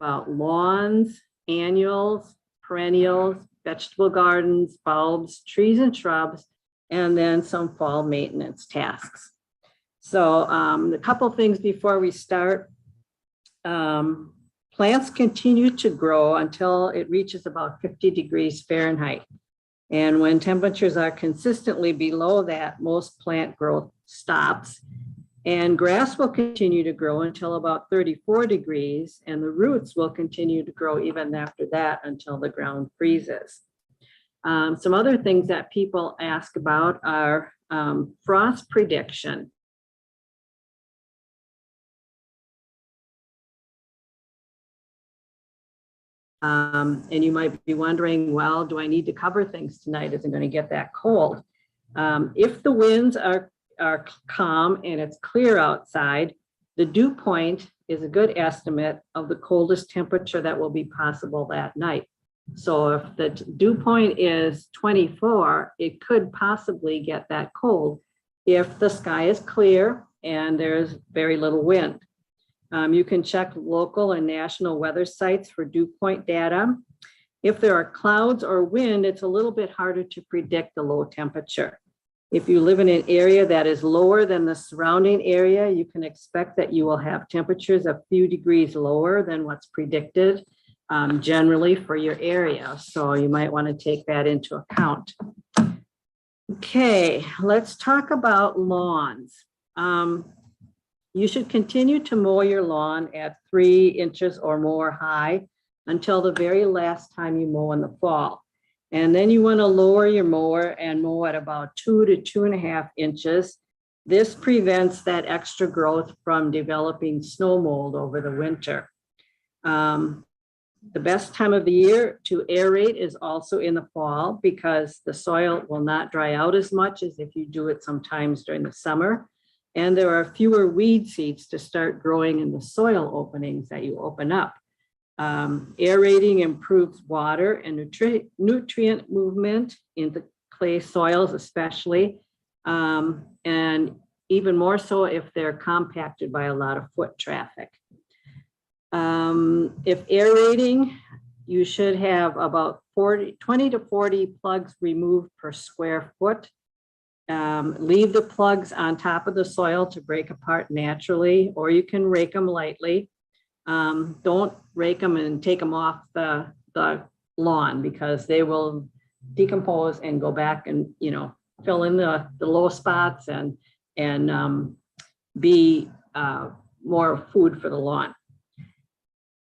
about lawns, annuals, perennials, vegetable gardens, bulbs, trees and shrubs, and then some fall maintenance tasks. So a couple things before we start. Plants continue to grow until it reaches about 50 degrees Fahrenheit. And when temperatures are consistently below that, most plant growth stops. And grass will continue to grow until about 34 degrees, and the roots will continue to grow even after that until the ground freezes. Some other things that people ask about are frost prediction. And you might be wondering, well, do I need to cover things tonight? Is it going to get that cold? If the winds are calm and it's clear outside, the dew point is a good estimate of the coldest temperature that will be possible that night. So if the dew point is 24, it could possibly get that cold if the sky is clear and there's very little wind. You can check local and national weather sites for dew point data. If there are clouds or wind, it's a little bit harder to predict the low temperature. If you live in an area that is lower than the surrounding area, you can expect that you will have temperatures a few degrees lower than what's predicted generally for your area. So you might want to take that into account. Okay, let's talk about lawns. You should continue to mow your lawn at 3 inches or more high until the very last time you mow in the fall. And then you want to lower your mower and mow at about 2 to 2.5 inches. This prevents that extra growth from developing snow mold over the winter. The best time of the year to aerate is also in the fall because the soil will not dry out as much as if you do it sometimes during the summer. And there are fewer weed seeds to start growing in the soil openings that you open up. Aerating improves water and nutrient movement in the clay soils especially, and even more so if they're compacted by a lot of foot traffic. If aerating, you should have about 20 to 40 plugs removed per square foot. Leave the plugs on top of the soil to break apart naturally, or you can rake them lightly. Don't rake them and take them off the lawn because they will decompose and go back and, fill in the low spots and be more food for the lawn.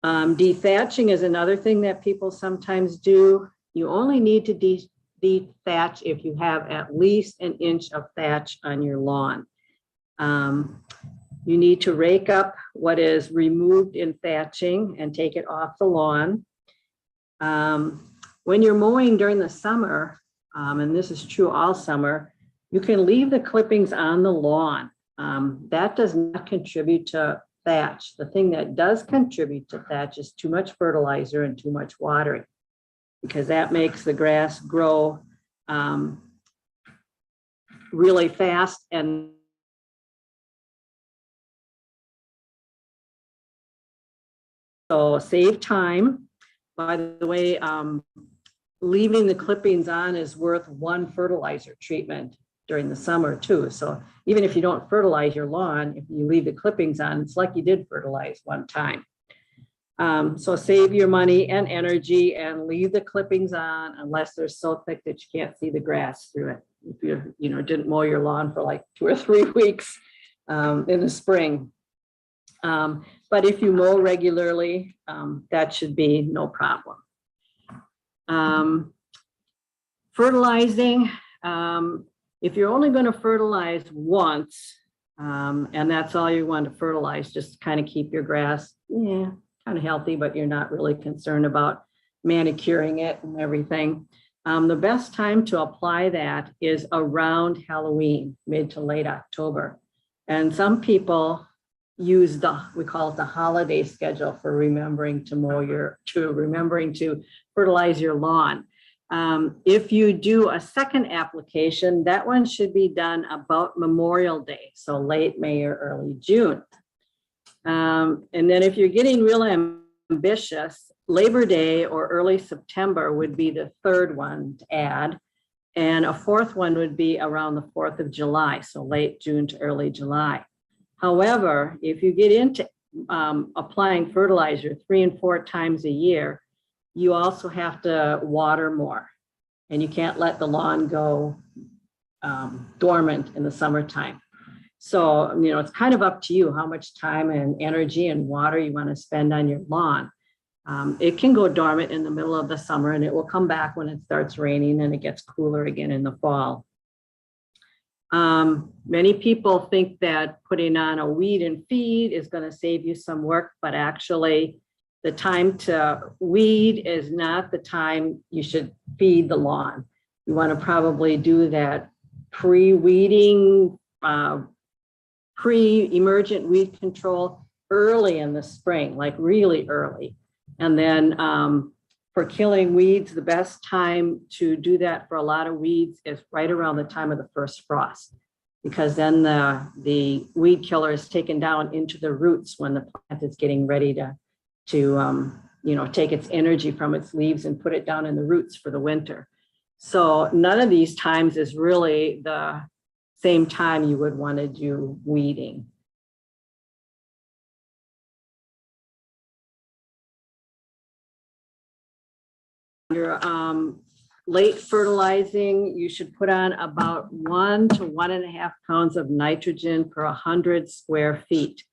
Dethatching is another thing that people sometimes do. You only need to dethatch if you have at least 1 inch of thatch on your lawn. You need to rake up what is removed in thatching and take it off the lawn. When you're mowing during the summer, and this is true all summer, you can leave the clippings on the lawn. That does not contribute to thatch. The thing that does contribute to thatch is too much fertilizer and too much watering, because that makes the grass grow really fast and so save time. By the way, leaving the clippings on is worth 1 fertilizer treatment during the summer too. So even if you don't fertilize your lawn, if you leave the clippings on, it's like you did fertilize one time. So save your money and energy and leave the clippings on unless they're so thick that you can't see the grass through it. If you didn't mow your lawn for like 2 or 3 weeks in the spring. But if you mow regularly, that should be no problem. Fertilizing, if you're only going to fertilize once, and that's all you want to fertilize, just kind of keep your grass, kind of healthy, but you're not really concerned about manicuring it and everything. The best time to apply that is around Halloween, mid to late October. And some people use we call it the holiday schedule for remembering to fertilize your lawn. If you do a second application, that one should be done about Memorial Day, so late May or early June. And then if you're getting real ambitious, Labor Day or early September would be the third one to add. And a fourth one would be around the 4th of July, so late June to early July. However, if you get into applying fertilizer 3 and 4 times a year, you also have to water more. And you can't let the lawn go dormant in the summertime. So, you know, it's kind of up to you how much time and energy and water you want to spend on your lawn. It can go dormant in the middle of the summer and it will come back when it starts raining and it gets cooler again in the fall. Many people think that putting on a weed and feed is going to save you some work, but actually the time to weed is not the time you should feed the lawn. You want to probably do that pre-weeding, pre-emergent weed control early in the spring, like really early. And then for killing weeds, the best time to do that for a lot of weeds is right around the time of the first frost, because then the weed killer is taken down into the roots when the plant is getting ready to you know, take its energy from its leaves and put it down in the roots for the winter. So none of these times is really the same time you would want to do weeding. Your late fertilizing, you should put on about 1 to 1.5 pounds of nitrogen per 100 square feet.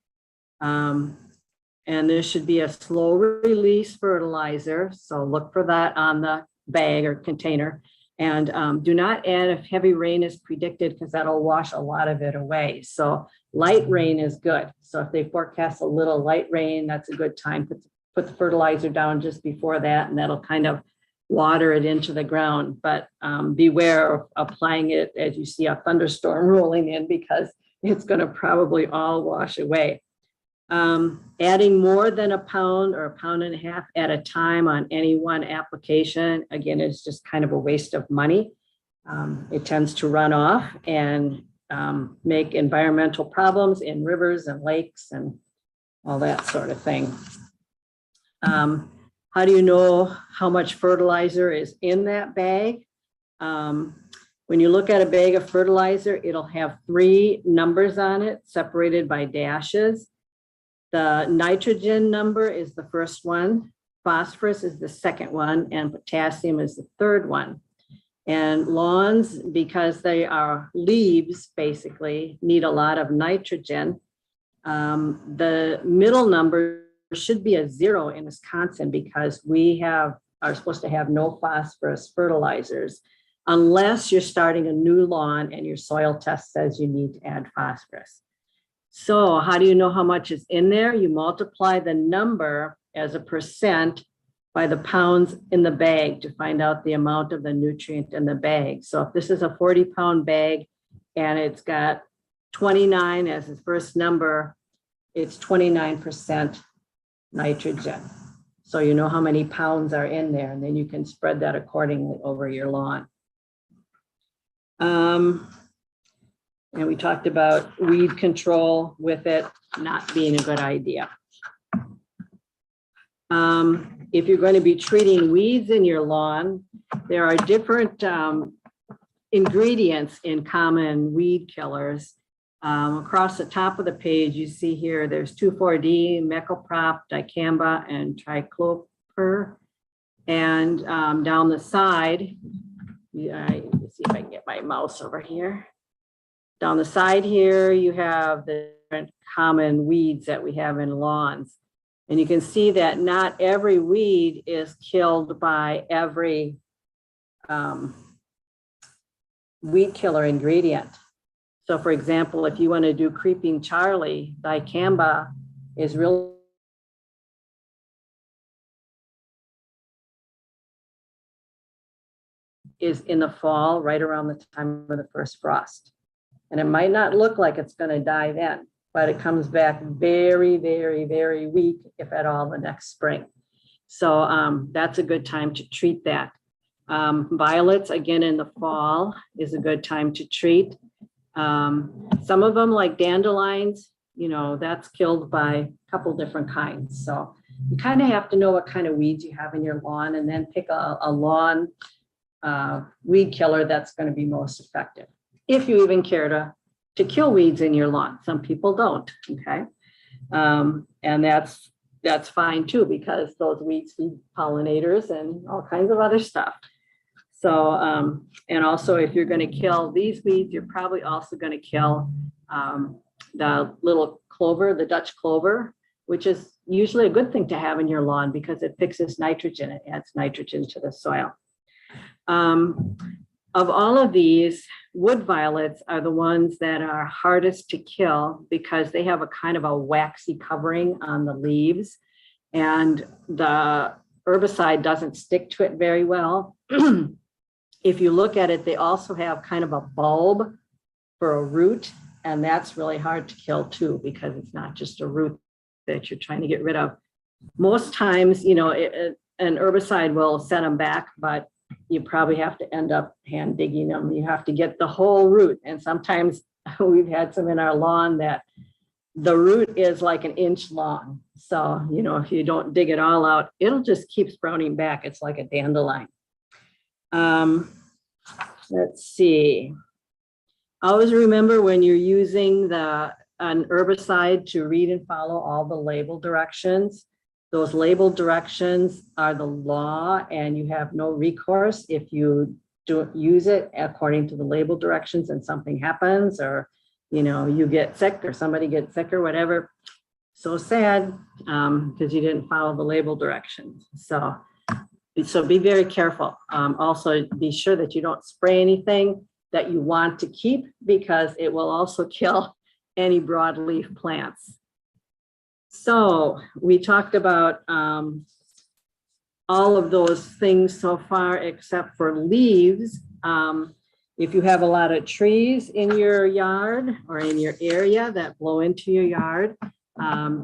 And there should be a slow release fertilizer. So look for that on the bag or container. And do not add if heavy rain is predicted, because that'll wash a lot of it away. So light rain is good. So if they forecast a little light rain, that's a good time. Put the fertilizer down just before that, and that'll kind of water it into the ground. But beware of applying it as you see a thunderstorm rolling in, because it's going to probably all wash away. Adding more than a pound or 1.5 pounds at a time on any one application, again, is just kind of a waste of money. It tends to run off and make environmental problems in rivers and lakes and all that sort of thing. How do you know how much fertilizer is in that bag? When you look at a bag of fertilizer, it'll have 3 numbers on it separated by dashes. The nitrogen number is the first one, phosphorus is the second one, and potassium is the third one. And lawns, because they are leaves, basically need a lot of nitrogen. The middle number should be a 0 in Wisconsin, because we are supposed to have no phosphorus fertilizers unless you're starting a new lawn and your soil test says you need to add phosphorus. So how do you know how much is in there? You multiply the number as a percent by the pounds in the bag to find out the amount of the nutrient in the bag. So if this is a 40-pound bag and it's got 29 as its first number, it's 29% nitrogen. So you know how many pounds are in there, and then you can spread that accordingly over your lawn. And we talked about weed control with it not being a good idea. If you're going to be treating weeds in your lawn, there are different ingredients in common weed killers. Across the top of the page, you see here, there's 2,4-D, mecoprop, dicamba, and tricloper. And down the side, let's see if I can get my mouse over here. Down the side here, you have the different common weeds that we have in lawns. And you can see that not every weed is killed by every weed killer ingredient. So for example, if you want to do creeping Charlie, dicamba is really in the fall, right around the time of the first frost. And it might not look like it's going to die then, but it comes back very, very, very weak, if at all, the next spring. So that's a good time to treat that. Violets, again, in the fall is a good time to treat. Some of them, like dandelions, you know, that's killed by a couple different kinds. So you kind of have to know what kind of weeds you have in your lawn, and then pick a lawn weed killer that's going to be most effective. If you even care to kill weeds in your lawn. Some people don't, okay? And that's fine too, because those weeds feed pollinators and all kinds of other stuff. So, and also if you're going to kill these weeds, you're probably also going to kill the little clover, the Dutch clover, which is usually a good thing to have in your lawn because it fixes nitrogen. It adds nitrogen to the soil. Of all of these, wood violets are the ones that are hardest to kill because they have a kind of a waxy covering on the leaves, and the herbicide doesn't stick to it very well. If you look at it, they also have kind of a bulb for a root, and that's really hard to kill too, because it's not just a root that you're trying to get rid of. Most times, you know, an herbicide will set them back, but you probably have to end up hand digging them. You have to get the whole root. And sometimes we've had some in our lawn that the root is like an inch long. So, you know, if you don't dig it all out, it'll just keep sprouting back. It's like a dandelion. Let's see. Always remember when you're using an herbicide to read and follow all the label directions. Those label directions are the law, and you have no recourse if you don't use it according to the label directions and something happens, or, you know, you get sick or somebody gets sick or whatever. So sad, because you didn't follow the label directions. So be very careful. Also be sure that you don't spray anything that you want to keep, because it will also kill any broadleaf plants. So we talked about all of those things so far, except for leaves. If you have a lot of trees in your yard or in your area that blow into your yard,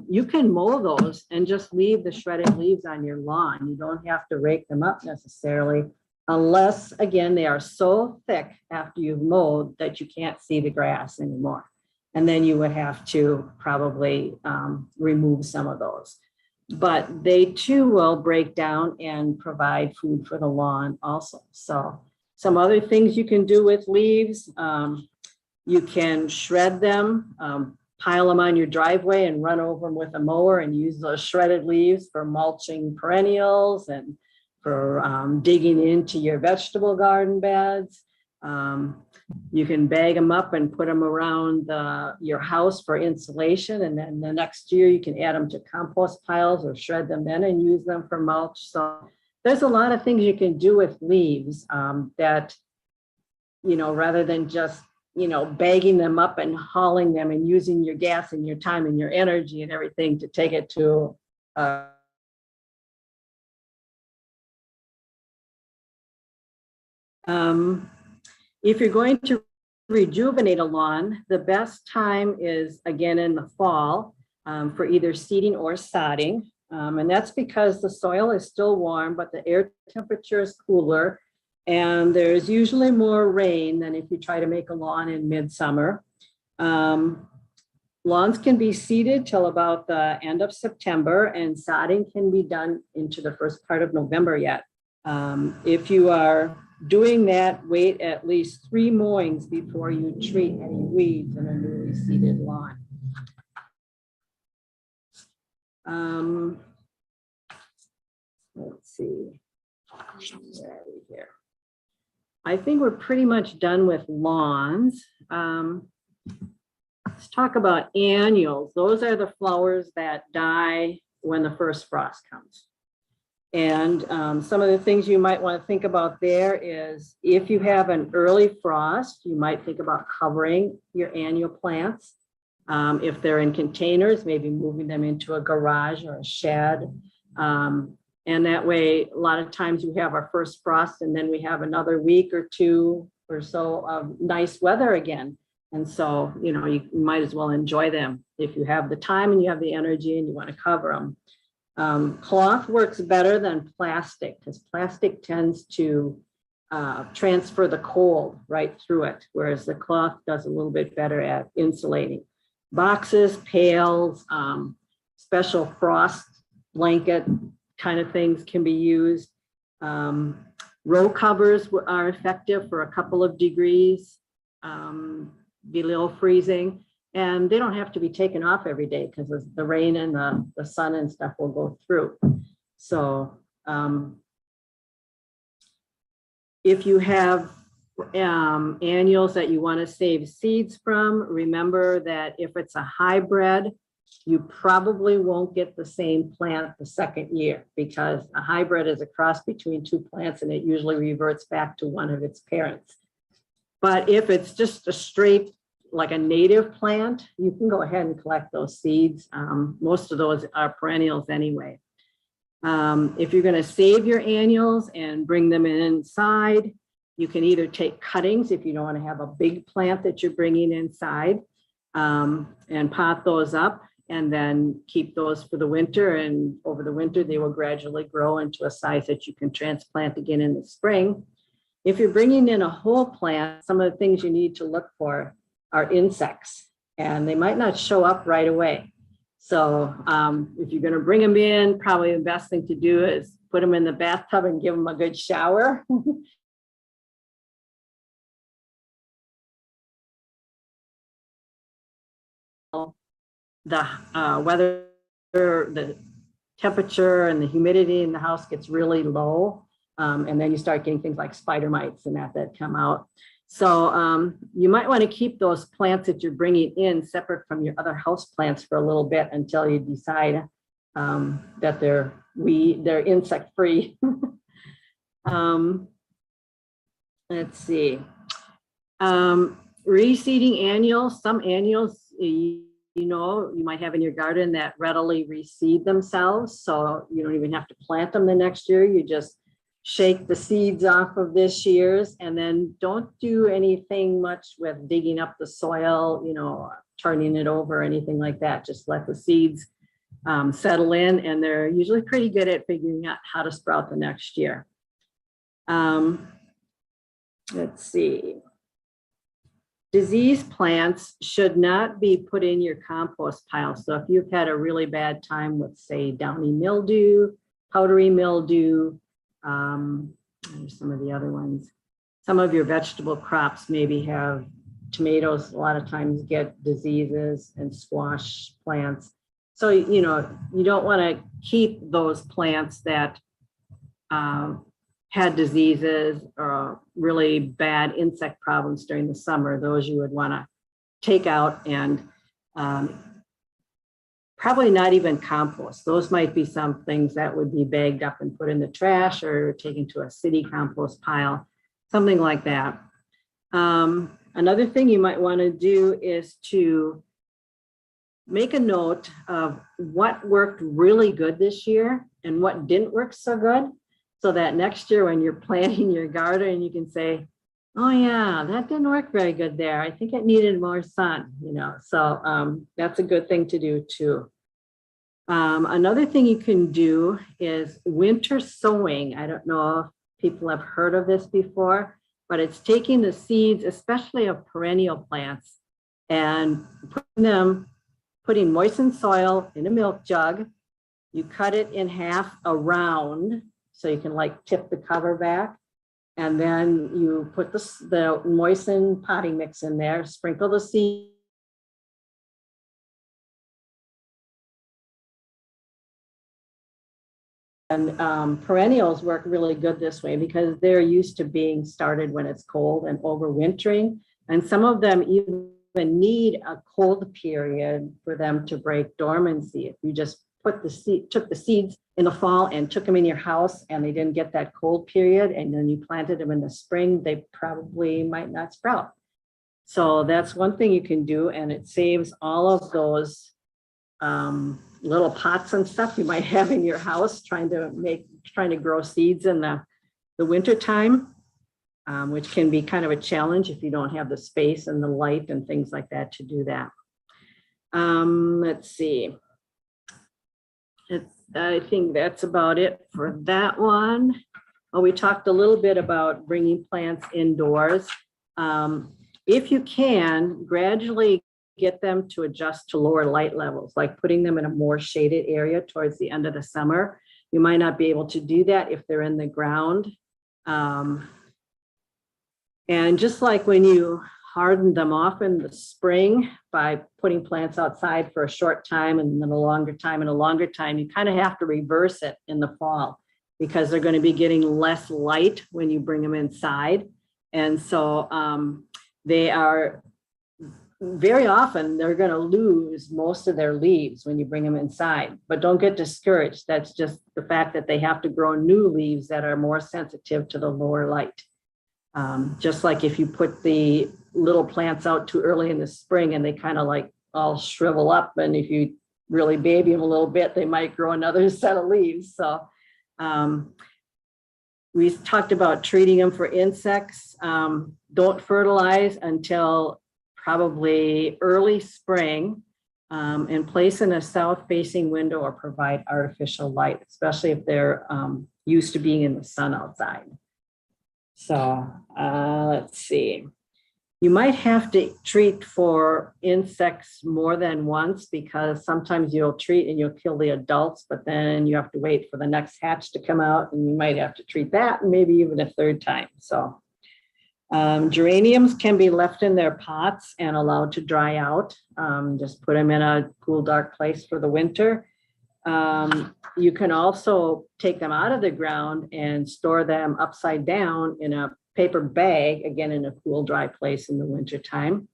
you can mow those and just leave the shredded leaves on your lawn. You don't have to rake them up necessarily, unless, again, they are so thick after you've mowed that you can't see the grass anymore. And then you would have to probably remove some of those. But they too will break down and provide food for the lawn also. So some other things you can do with leaves, you can shred them, pile them on your driveway and run over them with a mower and use those shredded leaves for mulching perennials and for digging into your vegetable garden beds. You can bag them up and put them around your house for insulation, and then the next year you can add them to compost piles or shred them then and use them for mulch. So there's a lot of things you can do with leaves that, you know, rather than just, you know, bagging them up and hauling them and using your gas and your time and your energy and everything to take it to if you're going to rejuvenate a lawn, the best time is, again, in the fall for either seeding or sodding. And that's because the soil is still warm, but the air temperature is cooler. And there's usually more rain than if you try to make a lawn in midsummer. Lawns can be seeded till about the end of September, and sodding can be done into the first part of November yet. If you are doing that, wait at least 3 mowings before you treat any weeds in a newly seeded lawn. Let's see, where are we here? I think we're pretty much done with lawns. Let's talk about annuals. Those are the flowers that die when the first frost comes. And some of the things you might want to think about there is, if you have an early frost, you might think about covering your annual plants. If they're in containers, maybe moving them into a garage or a shed. And that way, a lot of times we have our first frost and then we have another week or 2 or so of nice weather again. And so, you know, you might as well enjoy them if you have the time and you have the energy and you want to cover them. Cloth works better than plastic, because plastic tends to transfer the cold right through it, whereas the cloth does a little bit better at insulating. Boxes, pails, special frost blanket kind of things can be used. Row covers are effective for a couple of degrees below freezing, and they don't have to be taken off every day because the rain and the sun and stuff will go through. So if you have annuals that you want to save seeds from, remember that if it's a hybrid, you probably won't get the same plant the second year, because a hybrid is a cross between two plants and it usually reverts back to one of its parents. But if it's just a straight, like a native plant, you can go ahead and collect those seeds. Most of those are perennials anyway. If you're going to save your annuals and bring them inside, you can either take cuttings if you don't want to have a big plant that you're bringing inside, and pot those up and then keep those for the winter. And over the winter, they will gradually grow into a size that you can transplant again in the spring. If you're bringing in a whole plant, some of the things you need to look for are insects, and they might not show up right away. So if you're going to bring them in, probably the best thing to do is put them in the bathtub and give them a good shower. The weather, the temperature and the humidity in the house gets really low. And then you start getting things like spider mites and that come out. So you might want to keep those plants that you're bringing in separate from your other house plants for a little bit until you decide that they're insect free. Let's see. Reseeding annuals. Some annuals, you might have in your garden that readily reseed themselves. So you don't even have to plant them the next year. You just shake the seeds off of this year's, and then don't do anything much with digging up the soil, turning it over or anything like that. Just let the seeds settle in, and they're usually pretty good at figuring out how to sprout the next year. Let's see. Diseased plants should not be put in your compost pile. So if you've had a really bad time with, say, downy mildew, powdery mildew, there's some of the other ones. Some of your vegetable crops maybe have tomatoes, a lot of times get diseases, and squash plants. So, you don't want to keep those plants that had diseases or really bad insect problems during the summer. Those you would want to take out and probably not even compost. Those might be some things that would be bagged up and put in the trash or taken to a city compost pile, something like that. Another thing you might want to do is to make a note of what worked really good this year and what didn't work so good, so that next year when you're planting your garden, you can say, oh yeah, that didn't work very good there. I think it needed more sun, So that's a good thing to do too. Another thing you can do is winter sowing. I don't know if people have heard of this before, but it's taking the seeds, especially of perennial plants, and putting moistened soil in a milk jug. You cut it in half around, so you can tip the cover back. And then you put the moistened potting mix in there, sprinkle the seed. And perennials work really good this way because they're used to being started when it's cold and overwintering. And some of them even need a cold period for them to break dormancy. If you just took the seeds in the fall and took them in your house and they didn't get that cold period, and then you planted them in the spring, they probably might not sprout. So that's one thing you can do, and it saves all of those little pots and stuff you might have in your house trying to grow seeds in the winter time, which can be kind of a challenge if you don't have the space and the light and things like that to do that. Let's see. I think that's about it for that one. Oh, we talked a little bit about bringing plants indoors. If you can, gradually get them to adjust to lower light levels, like putting them in a more shaded area towards the end of the summer. You might not be able to do that if they're in the ground. And just like when you harden them off in the spring by putting plants outside for a short time and then a longer time and a longer time, you kind of have to reverse it in the fall because they're going to be getting less light when you bring them inside. And so they are very often they're going to lose most of their leaves when you bring them inside, but don't get discouraged. That's just the fact that they have to grow new leaves that are more sensitive to the lower light. Just like if you put the little plants out too early in the spring and they kind of like all shrivel up, and if you really baby them a little bit, they might grow another set of leaves. So we talked about treating them for insects. Don't fertilize until probably early spring, and place in a south-facing window or provide artificial light, especially if they're used to being in the sun outside. So let's see. You might have to treat for insects more than once because sometimes you'll treat and you'll kill the adults, but then you have to wait for the next hatch to come out and you might have to treat that and maybe even a third time. So geraniums can be left in their pots and allowed to dry out. Just put them in a cool, dark place for the winter. You can also take them out of the ground and store them upside down in a paper bag, again, in a cool, dry place in the wintertime.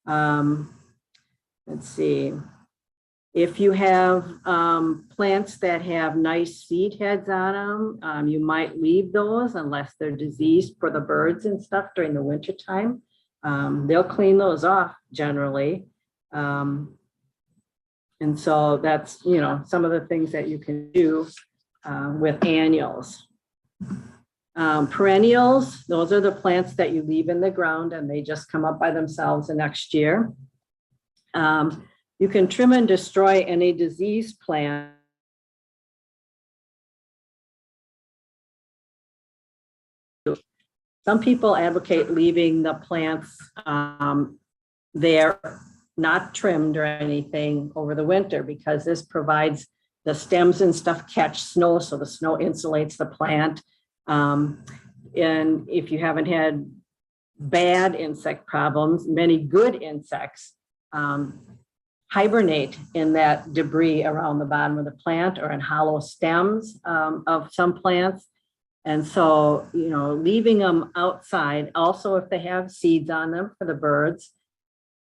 Let's see. If you have plants that have nice seed heads on them, you might leave those unless they're diseased for the birds and stuff during the wintertime. They'll clean those off generally. And so that's, you know, some of the things that you can do with annuals. Perennials, those are the plants that you leave in the ground and they just come up by themselves the next year. You can trim and destroy any diseased plant. Some people advocate leaving the plants there, not trimmed or anything over the winter, because this provides the stems and stuff catch snow, so the snow insulates the plant. And if you haven't had bad insect problems, many good insects hibernate in that debris around the bottom of the plant or in hollow stems of some plants. And so, you know, leaving them outside, also if they have seeds on them for the birds.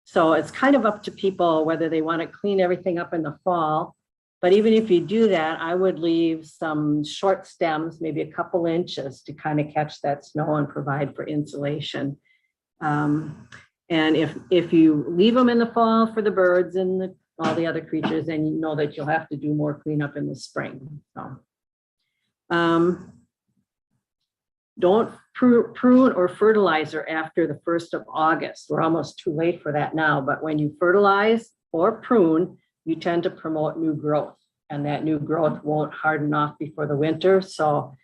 So it's kind of up to people whether they want to clean everything up in the fall. But even if you do that, I would leave some short stems, maybe a couple inches, to kind of catch that snow and provide for insulation. And if you leave them in the fall for the birds and all the other creatures, then you know that you'll have to do more cleanup in the spring. So, don't prune or fertilizer after the 1st of August. We're almost too late for that now, but when you fertilize or prune, you tend to promote new growth, and that new growth won't harden off before the winter. So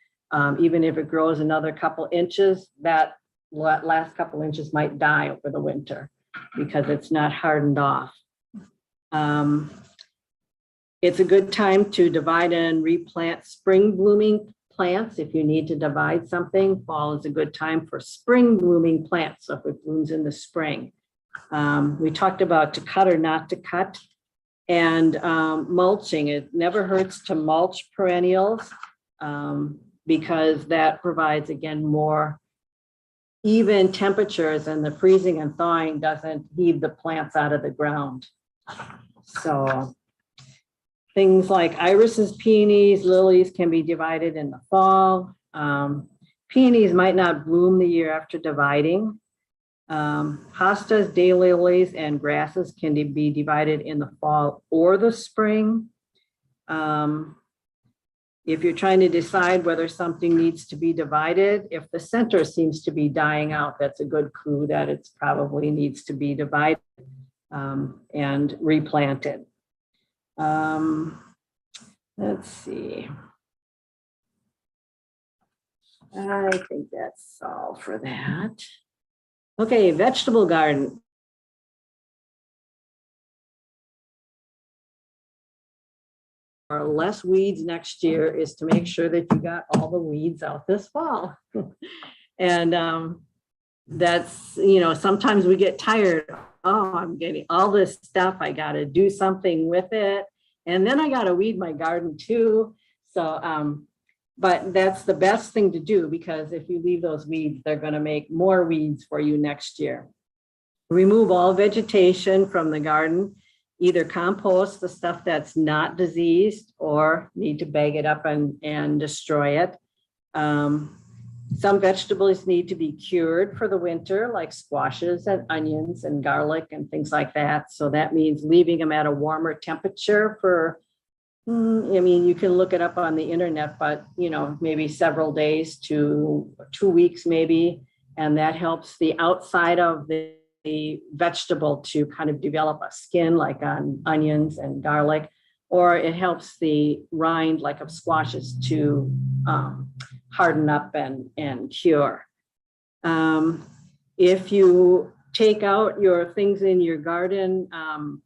even if it grows another couple inches, that last couple inches might die over the winter because it's not hardened off. It's a good time to divide and replant spring blooming plants. If you need to divide something, fall is a good time for spring blooming plants. So if it blooms in the spring. We talked about to cut or not to cut. And mulching, it never hurts to mulch perennials because that provides, again, more even temperatures, and the freezing and thawing doesn't heave the plants out of the ground. So things like irises, peonies, lilies can be divided in the fall. Peonies might not bloom the year after dividing. Hostas, daylilies, and grasses can be divided in the fall or the spring. If you're trying to decide whether something needs to be divided, if the center seems to be dying out, that's a good clue that it's probably needs to be divided and replanted. Let's see. I think that's all for that. Okay, vegetable garden. less weeds next year is to make sure that you got all the weeds out this fall. And that's, you know, sometimes we get tired. Oh, I'm getting all this stuff. I got to do something with it. And then I got to weed my garden too. So, but that's the best thing to do, because if you leave those weeds, they're going to make more weeds for you next year. Remove all vegetation from the garden. Either compost the stuff that's not diseased or need to bag it up and destroy it. Some vegetables need to be cured for the winter, like squashes and onions and garlic and things like that. So that means leaving them at a warmer temperature for, I mean, you can look it up on the internet, but, you know, maybe several days to 2 weeks maybe. And that helps the outside of the vegetable to kind of develop a skin, like on onions and garlic, or it helps the rind, like of squashes, to harden up and cure. If you take out your things in your garden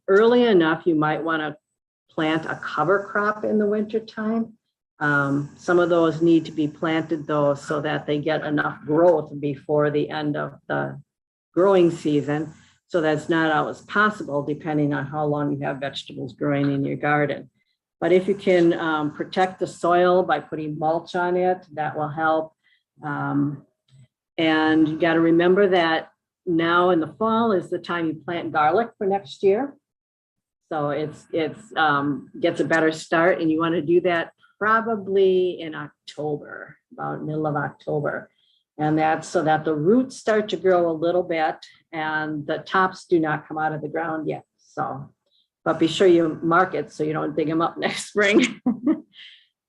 early enough, you might want to plant a cover crop in the wintertime. Some of those need to be planted though, so that they get enough growth before the end of the growing season. So that's not always possible depending on how long you have vegetables growing in your garden. But if you can protect the soil by putting mulch on it, that will help. And you got to remember that now in the fall is the time you plant garlic for next year. So it's gets a better start, and you want to do that probably in October, about middle of October. And that's so that the roots start to grow a little bit and the tops do not come out of the ground yet. So, but be sure you mark it so you don't dig them up next spring.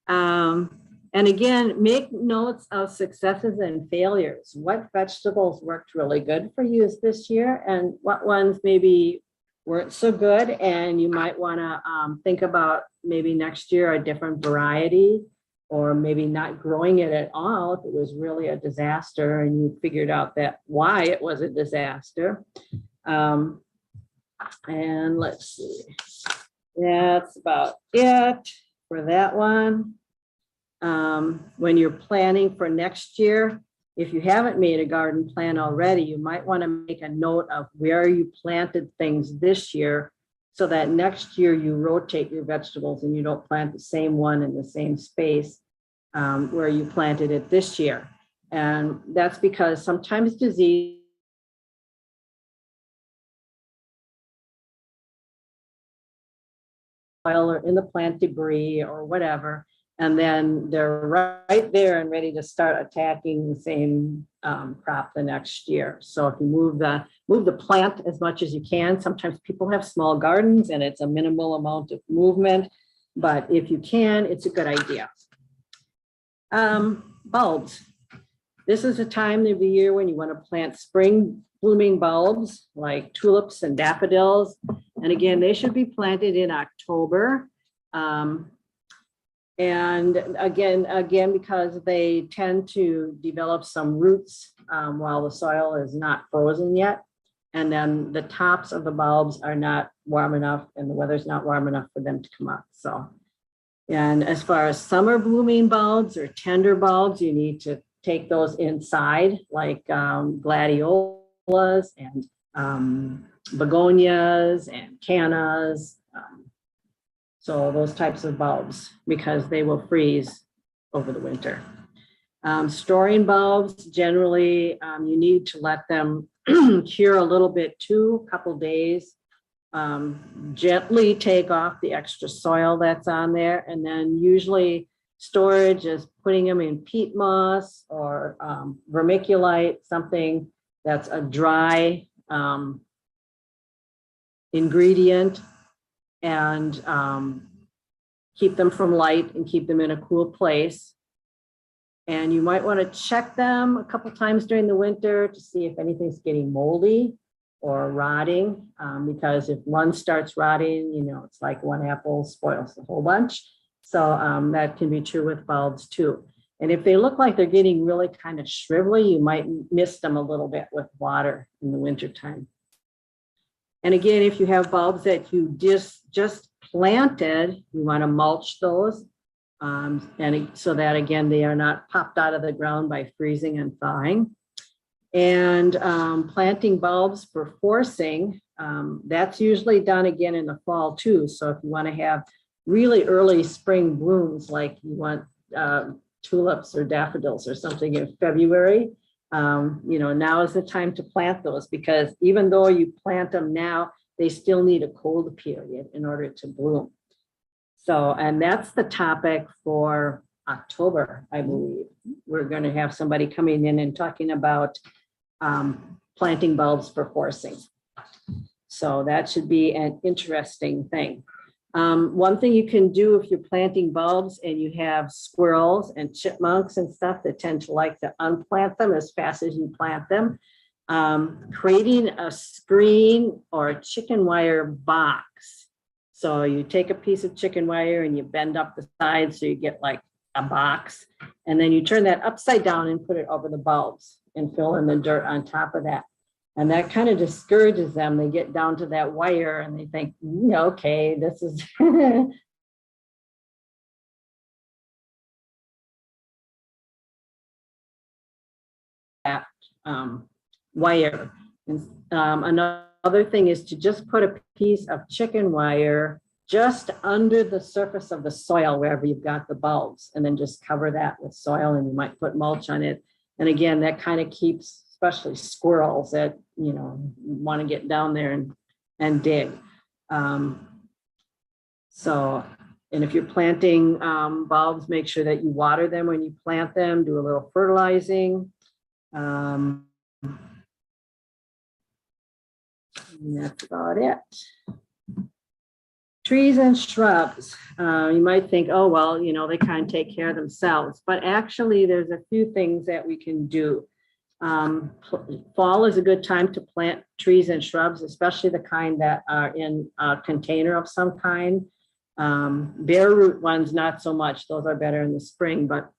And again, make notes of successes and failures. What vegetables worked really good for you this year, and what ones maybe weren't so good, and you might want to think about maybe next year a different variety, or maybe not growing it at all if it was really a disaster and you figured out that why it was a disaster. And let's see, that's about it for that one. When you're planning for next year, if you haven't made a garden plan already, you might want to make a note of where you planted things this year, so that next year you rotate your vegetables and you don't plant the same one in the same space where you planted it this year. And that's because sometimes disease or in the plant debris or whatever, and then they're right there and ready to start attacking the same crop the next year. So if you move the plant as much as you can, sometimes people have small gardens and it's a minimal amount of movement, but if you can, it's a good idea. Bulbs. This is a time of the year when you want to plant spring blooming bulbs like tulips and daffodils. And again, they should be planted in October. And again, because they tend to develop some roots while the soil is not frozen yet. And then the tops of the bulbs are not warm enough and the weather's not warm enough for them to come up. So, and as far as summer blooming bulbs or tender bulbs, you need to take those inside, like gladiolas and begonias and cannas. So those types of bulbs, because they will freeze over the winter. Storing bulbs, generally, you need to let them cure a little bit too, a couple days. Gently take off the extra soil that's on there, and then usually storage is putting them in peat moss or vermiculite, something that's a dry ingredient, and keep them from light and keep them in a cool place. And you might want to check them a couple times during the winter to see if anything's getting moldy or rotting, because if one starts rotting, you know, it's like one apple spoils the whole bunch. So that can be true with bulbs too. And if they look like they're getting really kind of shrivelly, you might mist them a little bit with water in the wintertime. And again, if you have bulbs that you just planted, you want to mulch those. So that again, they are not popped out of the ground by freezing and thawing. And planting bulbs for forcing, that's usually done again in the fall too. So if you want to have really early spring blooms, like you want tulips or daffodils or something in February, now is the time to plant those, because even though you plant them now, they still need a cold period in order to bloom. So, and that's the topic for October, I believe. We're going to have somebody coming in and talking about planting bulbs for forcing. So that should be an interesting thing. One thing you can do if you're planting bulbs and you have squirrels and chipmunks and stuff that tend to like to unplant them as fast as you plant them, creating a screen or a chicken wire box. So you take a piece of chicken wire and you bend up the sides so you get like a box, and then you turn that upside down and put it over the bulbs and fill in the dirt on top of that. And that kind of discourages them. They get down to that wire and they think, okay, this is that wire. And another thing is to just put a piece of chicken wire just under the surface of the soil wherever you've got the bulbs, and then just cover that with soil, and you might put mulch on it. And again, that kind of keeps, especially squirrels that, want to get down there and dig. And if you're planting bulbs, make sure that you water them when you plant them, do a little fertilizing. And that's about it. Trees and shrubs. You might think, oh, well, they kind of take care of themselves, but actually there's a few things that we can do. Fall is a good time to plant trees and shrubs, especially the kind that are in a container of some kind. Bare root ones, not so much. Those are better in the spring, but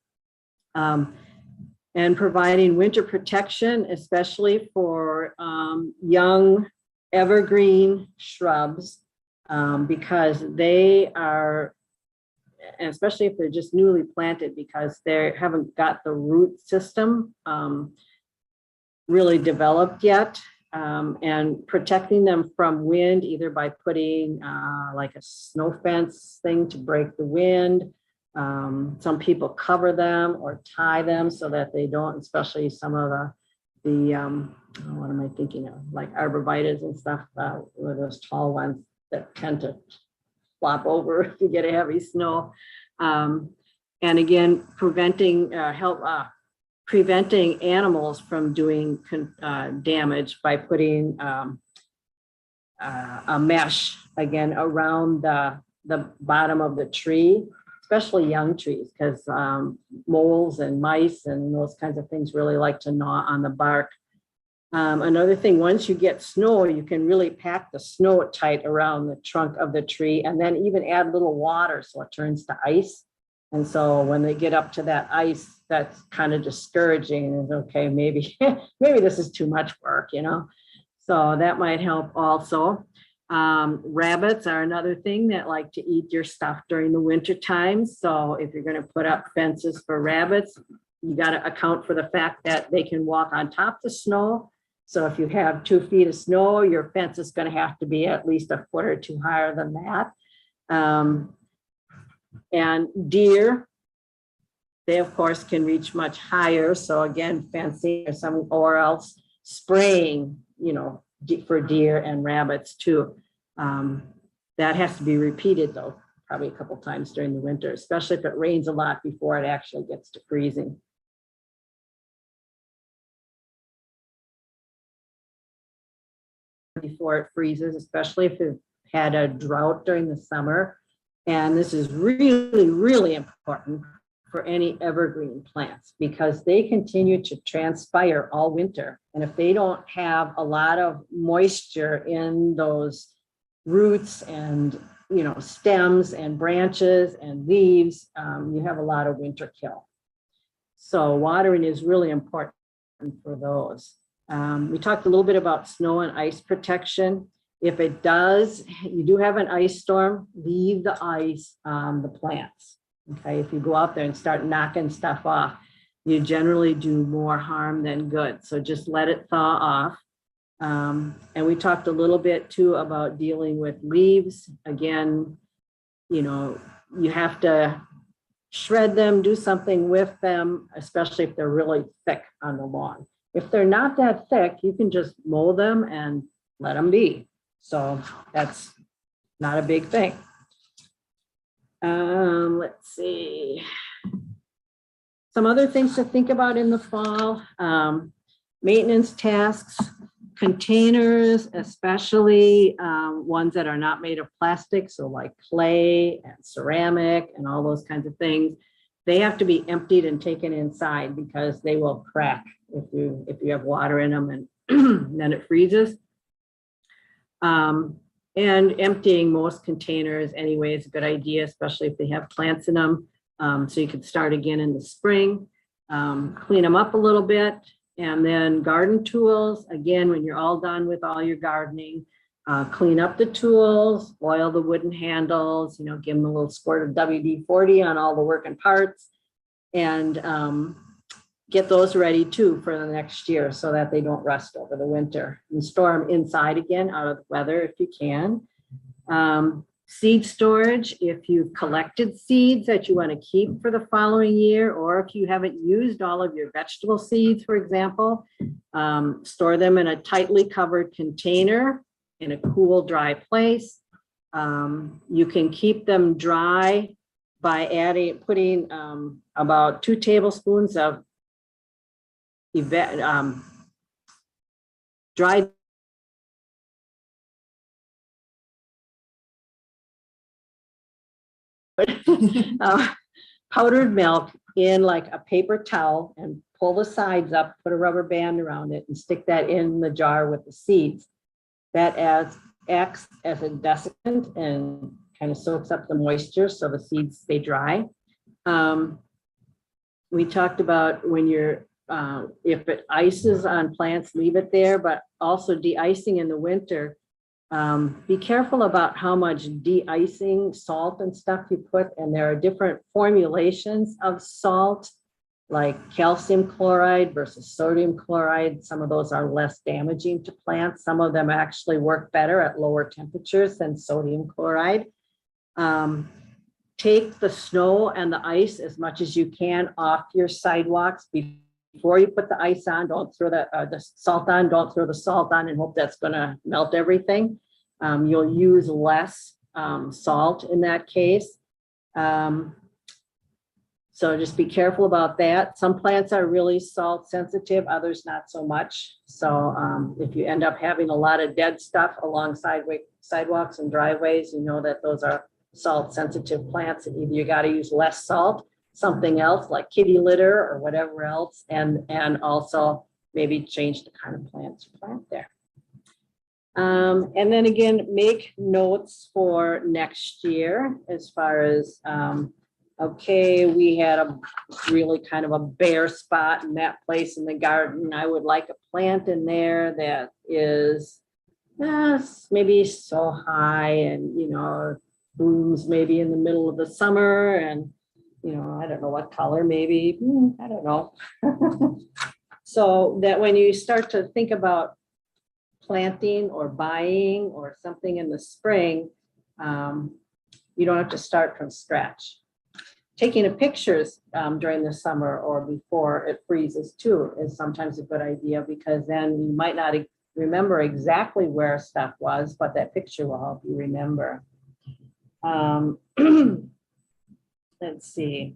and providing winter protection, especially for young evergreen shrubs, because they are, and especially if they're just newly planted, because they haven't got the root system really developed yet, and protecting them from wind, either by putting like a snow fence thing to break the wind. Some people cover them or tie them so that they don't, especially some of the what am I thinking of, like arborvitaes and stuff, or those tall ones that tend to flop over if you get a heavy snow. And again, preventing animals from doing damage by putting a mesh again around the bottom of the tree, especially young trees, because moles and mice and those kinds of things really like to gnaw on the bark. Another thing, once you get snow, you can really pack the snow tight around the trunk of the tree, and then even add a little water so it turns to ice. And so when they get up to that ice, that's kind of discouraging. And okay, maybe this is too much work, So that might help also. Rabbits are another thing that like to eat your stuff during the winter time. So if you're going to put up fences for rabbits, you got to account for the fact that they can walk on top of the snow. So if you have 2 feet of snow, your fence is going to have to be at least a foot or two higher than that. And deer, they of course can reach much higher. So again, fencing or else spraying, for deer and rabbits too. That has to be repeated though, probably a couple times during the winter, especially if it rains a lot before it actually gets to freezing. Before it freezes, especially if you've had a drought during the summer. And this is really, really important for any evergreen plants, because they continue to transpire all winter. And if they don't have a lot of moisture in those roots and stems and branches and leaves, you have a lot of winter kill. So watering is really important for those. We talked a little bit about snow and ice protection. If it does, you do have an ice storm, leave the ice on the plants. Okay, if you go out there and start knocking stuff off, you generally do more harm than good. So just let it thaw off. And we talked a little bit too about dealing with leaves. Again, you know, you have to shred them, do something with them, especially if they're really thick on the lawn. If they're not that thick, you can just mow them and let them be. So that's not a big thing. Let's see. Some other things to think about in the fall. Maintenance tasks, containers, especially ones that are not made of plastic, so like clay and ceramic and all those kinds of things. They have to be emptied and taken inside because they will crack if you have water in them and then it freezes. And emptying most containers anyway is a good idea, especially if they have plants in them. So you could start again in the spring, clean them up a little bit. And then garden tools, again, when you're all done with all your gardening, clean up the tools, oil the wooden handles, you know, give them a little squirt of WD-40 on all the working parts, and get those ready too for the next year so that they don't rust over the winter. And store them inside again out of the weather if you can. Seed storage, if you've collected seeds that you want to keep for the following year, or if you haven't used all of your vegetable seeds, for example, store them in a tightly covered container in a cool, dry place. You can keep them dry by putting about 2 tablespoons of dried powdered milk in like a paper towel and pull the sides up, put a rubber band around it and stick that in the jar with the seeds. That acts as a desiccant and kind of soaks up the moisture so the seeds stay dry. We talked about when you're, if it ices on plants, leave it there, but also de-icing in the winter. Be careful about how much de-icing salt and stuff you put, and there are different formulations of salt, like calcium chloride versus sodium chloride. Some of those are less damaging to plants. Some of them actually work better at lower temperatures than sodium chloride. Take the snow and the ice as much as you can off your sidewalks before you put the ice on. Don't throw the salt on. Don't throw the salt on and hope that's going to melt everything. You'll use less salt in that case. So just be careful about that. Some plants are really salt sensitive, others not so much. So if you end up having a lot of dead stuff along sidewalks and driveways, you know that those are salt sensitive plants, and either you got to use less salt, something else like kitty litter or whatever else, and also maybe change the kind of plants you plant there. And then again, make notes for next year as far as, okay, we had a really kind of a bare spot in that place in the garden. I would like a plant in there that is maybe so high and, you know, blooms maybe in the middle of the summer and, you know, I don't know what color, maybe, I don't know. So that when you start to think about planting or buying or something in the spring, you don't have to start from scratch. Taking pictures during the summer or before it freezes too is sometimes a good idea, because then you might not remember exactly where stuff was, but that picture will help you remember. Let's see.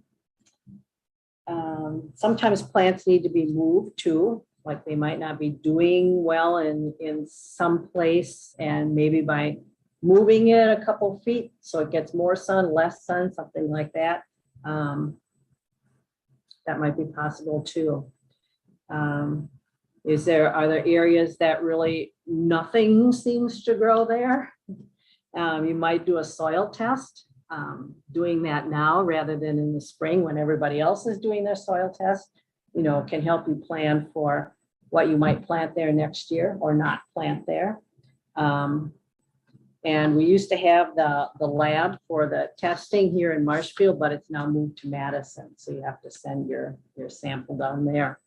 Sometimes plants need to be moved too, like they might not be doing well in some place, and maybe by moving it a couple feet so it gets more sun, less sun, something like that. That might be possible too. Are there areas that really nothing seems to grow there? You might do a soil test, doing that now rather than in the spring when everybody else is doing their soil test, you know, can help you plan for what you might plant there next year or not plant there. And we used to have the lab for the testing here in Marshfield, but it's now moved to Madison. So you have to send your sample down there.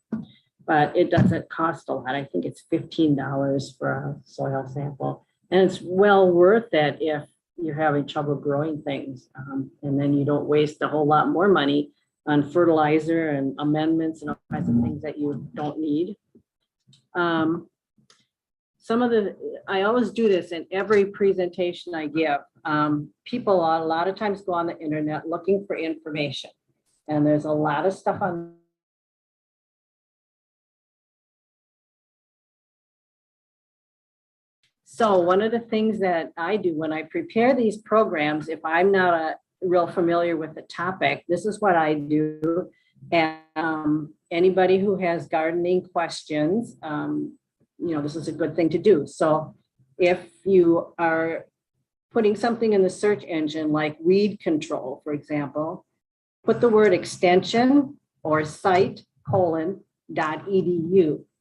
But it doesn't cost a lot. I think it's $15 for a soil sample. And it's well worth it if you're having trouble growing things. And then you don't waste a whole lot more money on fertilizer and amendments and all kinds of things that you don't need. I always do this in every presentation I give. People a lot of times go on the internet looking for information. And there's a lot of stuff on. So one of the things that I do when I prepare these programs, if I'm not real familiar with the topic, this is what I do. And anybody who has gardening questions, this is a good thing to do. So if you are putting something in the search engine like weed control, for example, put the word extension or site:.edu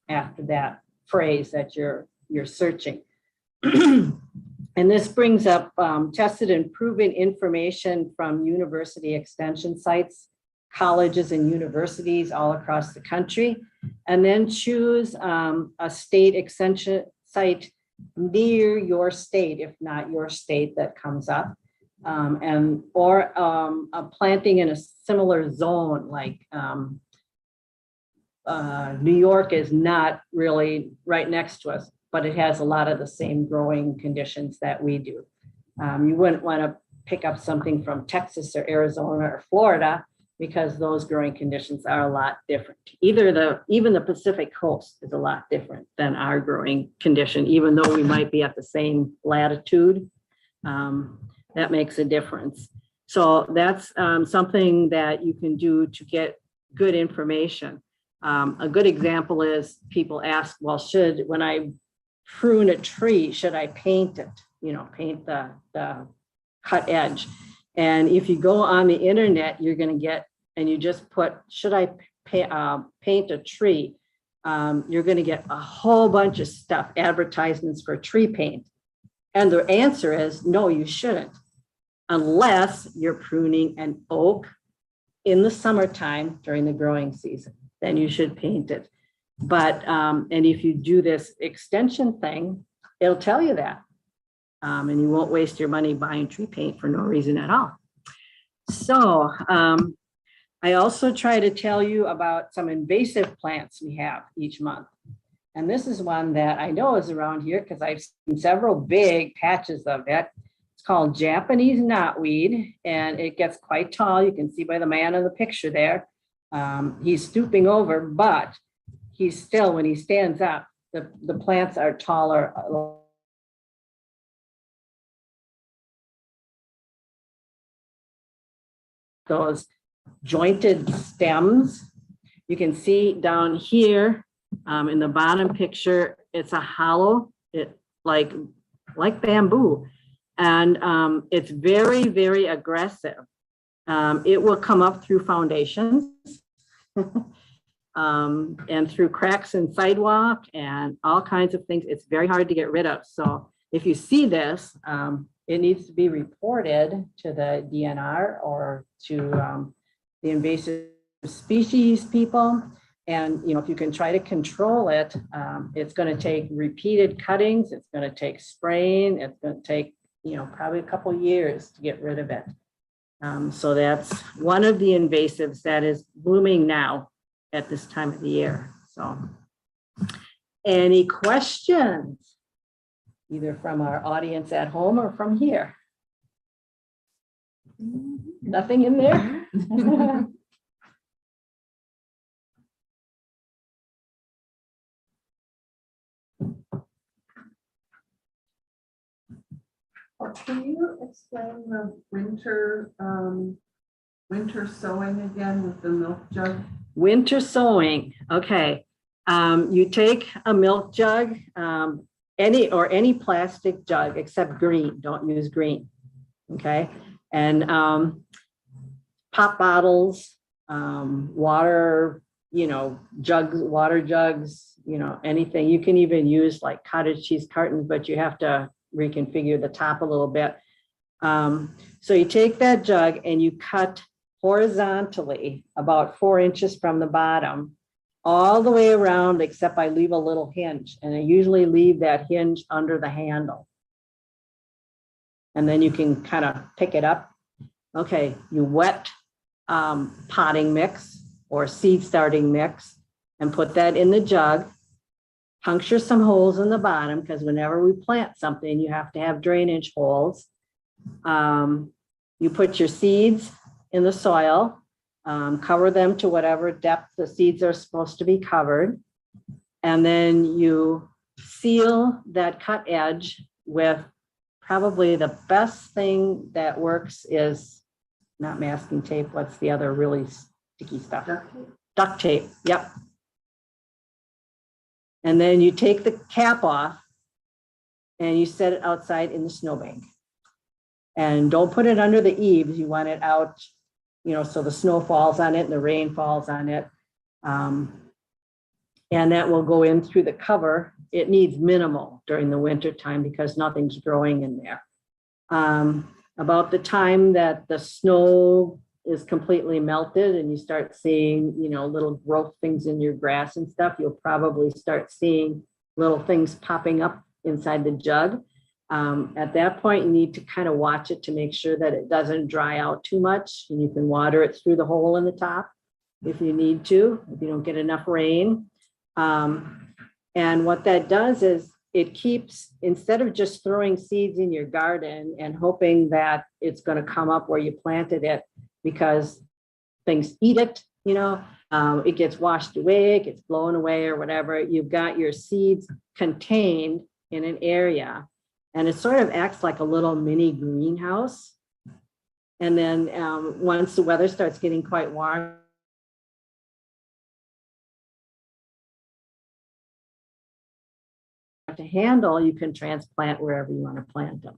after that phrase that you're searching. And this brings up tested and proven information from university extension sites, colleges and universities all across the country, and then choose a state extension site near your state, if not your state, that comes up, or a planting in a similar zone, like New York is not really right next to us, but it has a lot of the same growing conditions that we do. You wouldn't want to pick up something from Texas or Arizona or Florida, because those growing conditions are a lot different. Even the Pacific coast is a lot different than our growing condition, even though we might be at the same latitude. That makes a difference. So that's something that you can do to get good information. A good example is people ask, well, when I prune a tree, should I paint it? Paint the cut edge. And if you go on the internet, you're going to get, and you just put, should I paint a tree? You're going to get a whole bunch of stuff, advertisements for tree paint. And the answer is no, you shouldn't, unless you're pruning an oak in the summertime during the growing season. Then you should paint it. But, and if you do this extension thing, it'll tell you that. And you won't waste your money buying tree paint for no reason at all. So I also try to tell you about some invasive plants we have each month. And this is one that I know is around here because I've seen several big patches of it. It's called Japanese knotweed, and it gets quite tall. You can see by the man in the picture there. He's stooping over, but he's still, when he stands up, the plants are taller. Those jointed stems. You can see down here in the bottom picture, it's a hollow, like bamboo. And it's very, very aggressive. It will come up through foundations and through cracks in sidewalk and all kinds of things. It's very hard to get rid of. So if you see this, it needs to be reported to the DNR or to the invasive species people. And if you can try to control it, it's going to take repeated cuttings. It's going to take spraying. It's going to take probably a couple years to get rid of it. So that's one of the invasives that is blooming now at this time of the year. So any questions, either from our audience at home or from here? Nothing in there? Can you explain the winter sowing again with the milk jug? Winter sowing. Okay. You take a milk jug, any plastic jug except green. Don't use green. Okay. And pop bottles, water, jugs, water jugs, anything. You can even use like cottage cheese cartons, but you have to reconfigure the top a little bit. So you take that jug and you cut horizontally about 4 inches from the bottom all the way around, except I leave a little hinge, and I usually leave that hinge under the handle. And then you can kind of pick it up. Okay, you wet potting mix or seed starting mix and put that in the jug. Puncture some holes in the bottom, because whenever we plant something, you have to have drainage holes. You put your seeds in the soil, cover them to whatever depth the seeds are supposed to be covered. And then you seal that cut edge with, probably the best thing that works is not masking tape. What's the other really sticky stuff? Duct tape. Duct tape. Yep. And then you take the cap off and you set it outside in the snowbank. And don't put it under the eaves. You want it out, you know, so the snow falls on it and the rain falls on it. And that will go in through the cover. It needs minimal during the winter time because nothing's growing in there. About the time that the snow is completely melted and you start seeing, you know, little growth things in your grass and stuff, you'll probably start seeing little things popping up inside the jug. At that point, you need to kind of watch it to make sure that it doesn't dry out too much, and you can water it through the hole in the top if you need to, if you don't get enough rain. And what that does is it keeps, instead of just throwing seeds in your garden and hoping that it's going to come up where you planted it because things eat it, you know, it gets washed away, it gets blown away or whatever. You've got your seeds contained in an area, and it sort of acts like a little mini greenhouse. And then once the weather starts getting quite warm, to handle, you can transplant wherever you want to plant them.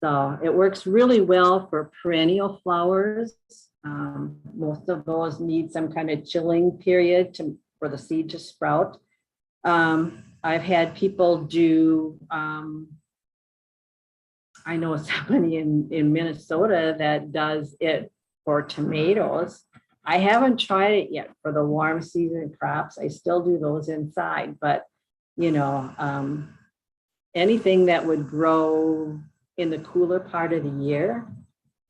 So it works really well for perennial flowers. Most of those need some kind of chilling period for the seed to sprout. I've had people do, I know somebody in Minnesota that does it for tomatoes. I haven't tried it yet for the warm season crops. I still do those inside, but you know, anything that would grow in the cooler part of the year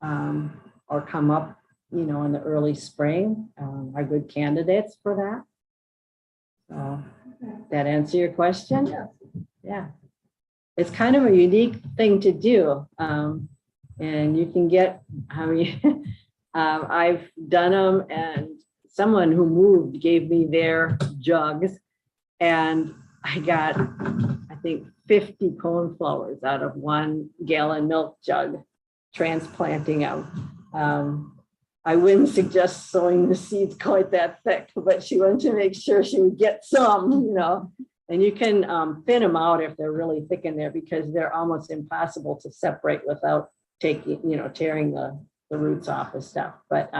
or come up, you know, in the early spring are good candidates for that. So that answer your question? Yes. Yeah. It's kind of a unique thing to do. And you can get, I mean, I've done them, and someone who moved gave me their jugs, and I got, I think, 50 coneflowers out of 1 gallon milk jug, transplanting them. I wouldn't suggest sowing the seeds quite that thick, but she wanted to make sure she would get some, you know, and you can thin them out if they're really thick in there, because they're almost impossible to separate without taking, you know, tearing the roots off and stuff. But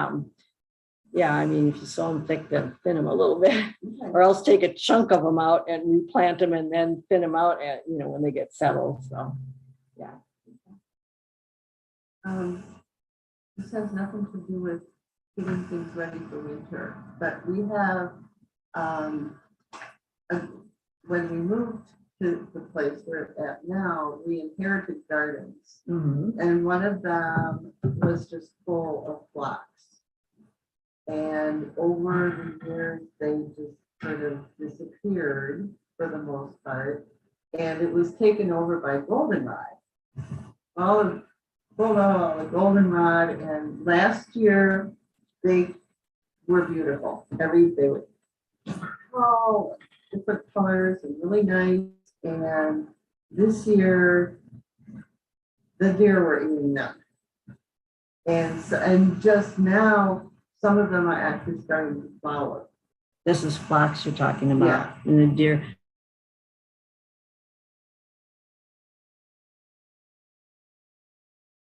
yeah, I mean, if you sow them thick, then thin them a little bit, or else take a chunk of them out and replant them and then thin them out at, you know, when they get settled. So, yeah. This has nothing to do with getting things ready for winter, but we have, when we moved to the place we're at now, we inherited gardens, and one of them was just full of phlox. And over the years, they just sort of disappeared for the most part. And it was taken over by Goldenrod. All of the Goldenrod. And last year, they were beautiful. They were all different colors and really nice. And this year, the deer were eating them. And so, and just now, some of them are actually starting to flower. This is phlox you're talking about, Yeah. and the deer.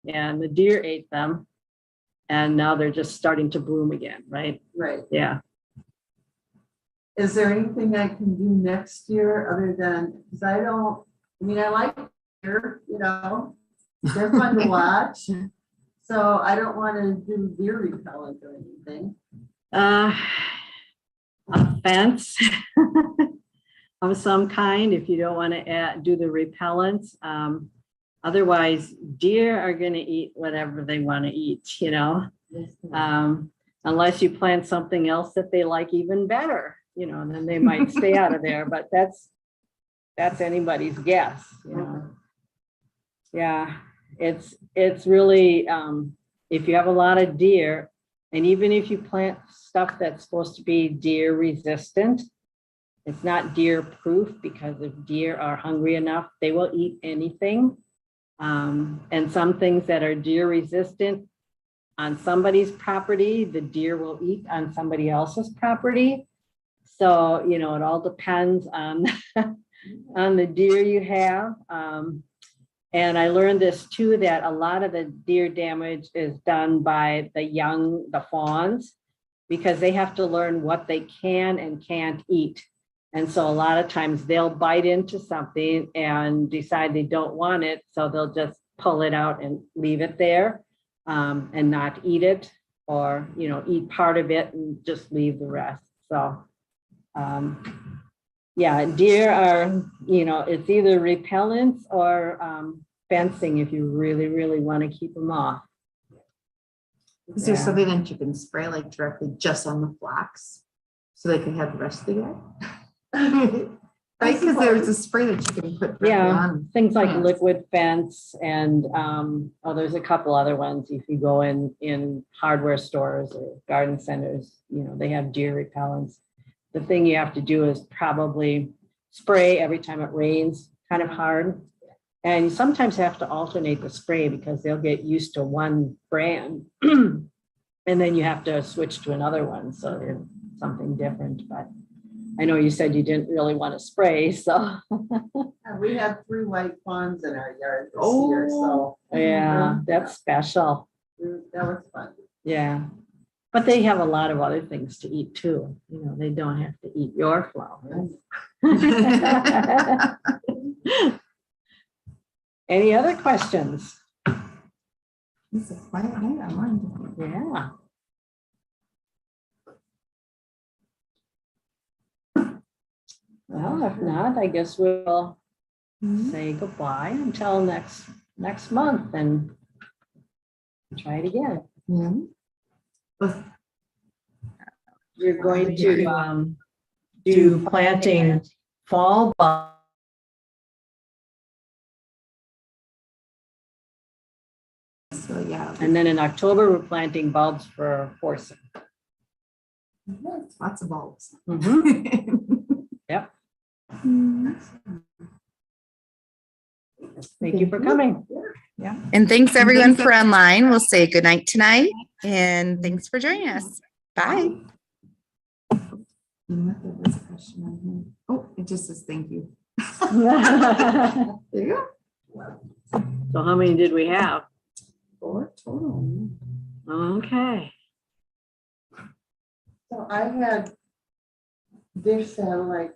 Yeah, and the deer ate them, and now they're just starting to bloom again, right? Right. Yeah. Is there anything I can do next year other than, because I don't mean, I like deer, you know, they're fun to watch. So I don't want to do deer repellent or anything. A fence of some kind if you don't want to do the repellents. Otherwise, deer are going to eat whatever they want to eat, you know, unless you plant something else that they like even better, you know, then they might stay out of there. But that's anybody's guess, you know. Yeah, it's really if you have a lot of deer, and even if you plant stuff that's supposed to be deer resistant, it's not deer proof, because if deer are hungry enough, they will eat anything. And some things that are deer resistant on somebody's property, the deer will eat on somebody else's property. So, you know, it all depends on, on the deer you have. And I learned this too, that a lot of the deer damage is done by the fawns, because they have to learn what they can and can't eat. And so a lot of times they'll bite into something and decide they don't want it. So they'll just pull it out and leave it there and not eat it, or, you know, eat part of it and just leave the rest. So, yeah, deer are, you know, it's either repellents or fencing if you really, really want to keep them off. Is there something that you can spray like directly just on the flax so they can have the rest of the year? Right, because there's a spray that you can put on. Things like liquid fence and oh, there's a couple other ones. If you go in hardware stores or garden centers, you know, they have deer repellents. The thing you have to do is probably spray every time it rains kind of hard. And you sometimes have to alternate the spray because they'll get used to one brand and then you have to switch to another one. So there's something different, but I know you said you didn't really want to spray, so. We have 3 white fawns in our yard this year, so. Yeah, that's special. That was fun. Yeah, but they have a lot of other things to eat too. You know, they don't have to eat your flowers. Any other questions? It's a quiet night. I wanted to. Yeah. Well, if not, I guess we'll say goodbye until next month and try it again. You're going to do planting fall bulbs. So yeah, And then in October, we're planting bulbs for forcing. lots of bulbs. Yep. Thank you for coming. Yeah. And thanks everyone for online. We'll say good night tonight. And thanks for joining us. Bye. You know what, there was a question on here. Oh, it just says thank you. So There you go. how many did we have? 4 total. Okay. So I had Dish Satellite